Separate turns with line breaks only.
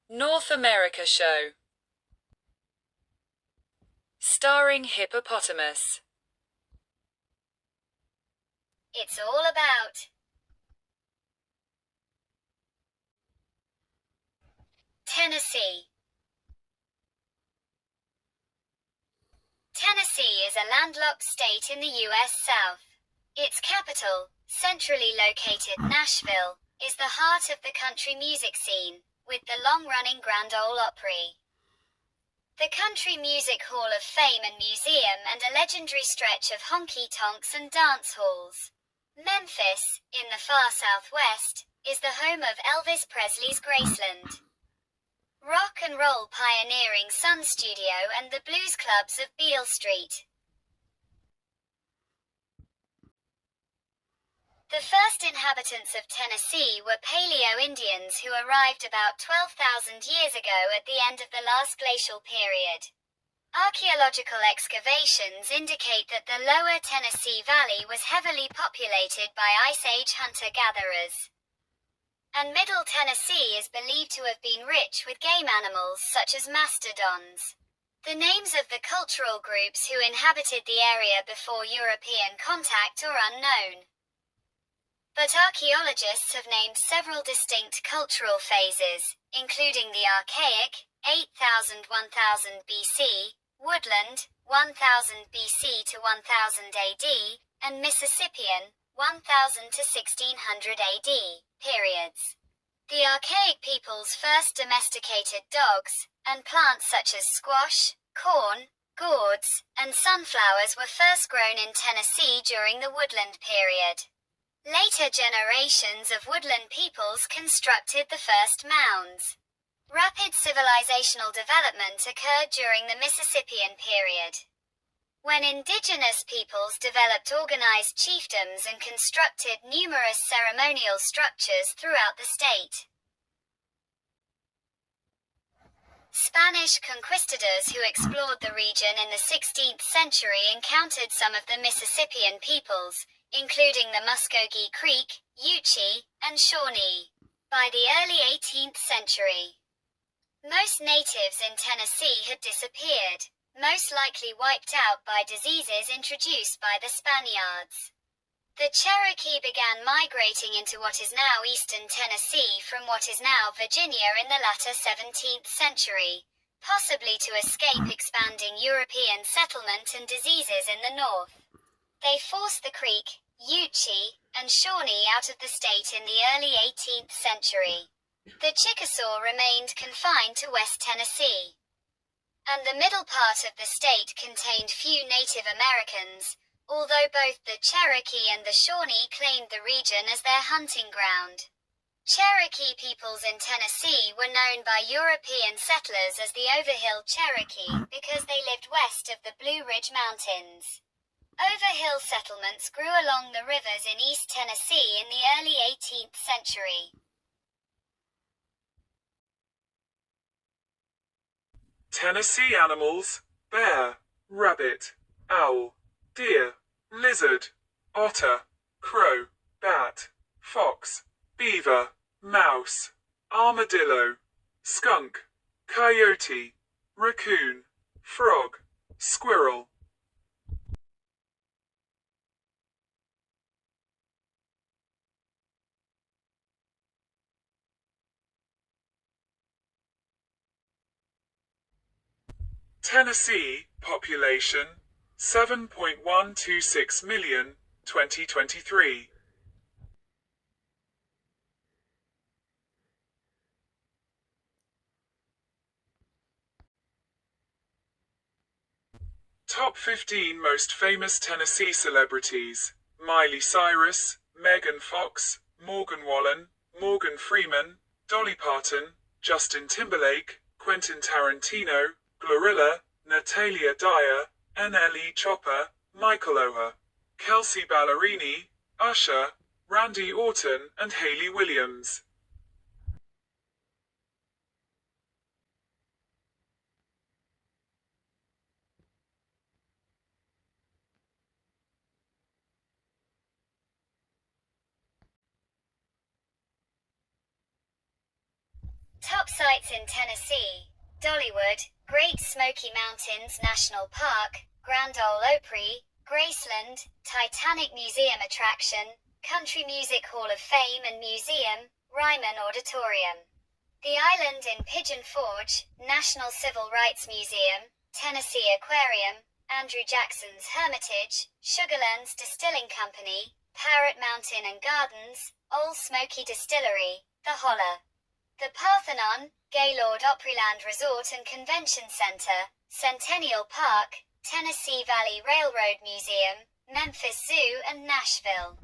North America show. Starring hippopotamus.
It's all about Tennessee. Tennessee is a landlocked state in the U.S. South. Its capital, centrally located Nashville, is the heart of the country music scene, with the long-running Grand Ole Opry, the Country Music Hall of Fame and Museum, and a legendary stretch of honky-tonks and dance halls. Memphis, in the far southwest, is the home of Elvis Presley's Graceland, rock and roll pioneering Sun Studio, and the blues clubs of Beale Street. The first inhabitants of Tennessee were Paleo-Indians who arrived about 12,000 years ago at the end of the last glacial period. Archaeological excavations indicate that the lower Tennessee Valley was heavily populated by Ice Age hunter-gatherers, and Middle Tennessee is believed to have been rich with game animals such as mastodons. The names of the cultural groups who inhabited the area before European contact are unknown, but archaeologists have named several distinct cultural phases, including the Archaic, 8,000–1000 BC, Woodland, 1000 BC to 1000 AD, and Mississippian, 1000 to 1600 AD, periods. The archaic peoples first domesticated dogs, and plants such as squash, corn, gourds, and sunflowers were first grown in Tennessee during the Woodland period. Later generations of woodland peoples constructed the first mounds. Rapid civilizational development occurred during the Mississippian period, when indigenous peoples developed organized chiefdoms and constructed numerous ceremonial structures throughout the state. Spanish conquistadors who explored the region in the 16th century encountered some of the Mississippian peoples, including the Muskogee Creek, Yuchi, and Shawnee. By the early 18th century, most natives in Tennessee had disappeared, most likely wiped out by diseases introduced by the Spaniards. The Cherokee began migrating into what is now eastern Tennessee from what is now Virginia in the latter 17th century, possibly to escape expanding European settlement and diseases in the north. They forced the Creek, Yuchi, and Shawnee out of the state in the early 18th century. The Chickasaw remained confined to West Tennessee, and the middle part of the state contained few Native Americans, although both the Cherokee and the Shawnee claimed the region as their hunting ground. Cherokee peoples in Tennessee were known by European settlers as the Overhill Cherokee because they lived west of the Blue Ridge Mountains. Overhill settlements grew along the rivers in East Tennessee in the early 18th century.
Tennessee animals: bear, rabbit, owl, deer, lizard, otter, crow, bat, fox, beaver, mouse, armadillo, skunk, coyote, raccoon, frog, squirrel. Tennessee, population, 7.126 million, 2023. Top 15 most famous Tennessee celebrities: Miley Cyrus, Megan Fox, Morgan Wallen, Morgan Freeman, Dolly Parton, Justin Timberlake, Quentin Tarantino, Glorilla, Natalia Dyer, NLE Chopper, Michael Oher, Kelsey Ballerini, Usher, Randy Orton, and Hayley Williams.
Top Top sites in Tennessee: Dollywood, Great Smoky Mountains National Park, Grand Ole Opry, Graceland, Titanic Museum attraction, Country Music Hall of Fame and Museum, Ryman Auditorium. The Island in Pigeon Forge, National Civil Rights Museum, Tennessee Aquarium, Andrew Jackson's Hermitage, Sugarlands Distilling Company, Parrot Mountain and Gardens, Old Smoky Distillery, The Holler. The Parthenon, Gaylord Opryland Resort and Convention Center, Centennial Park, Tennessee Valley Railroad Museum, Memphis Zoo and Nashville.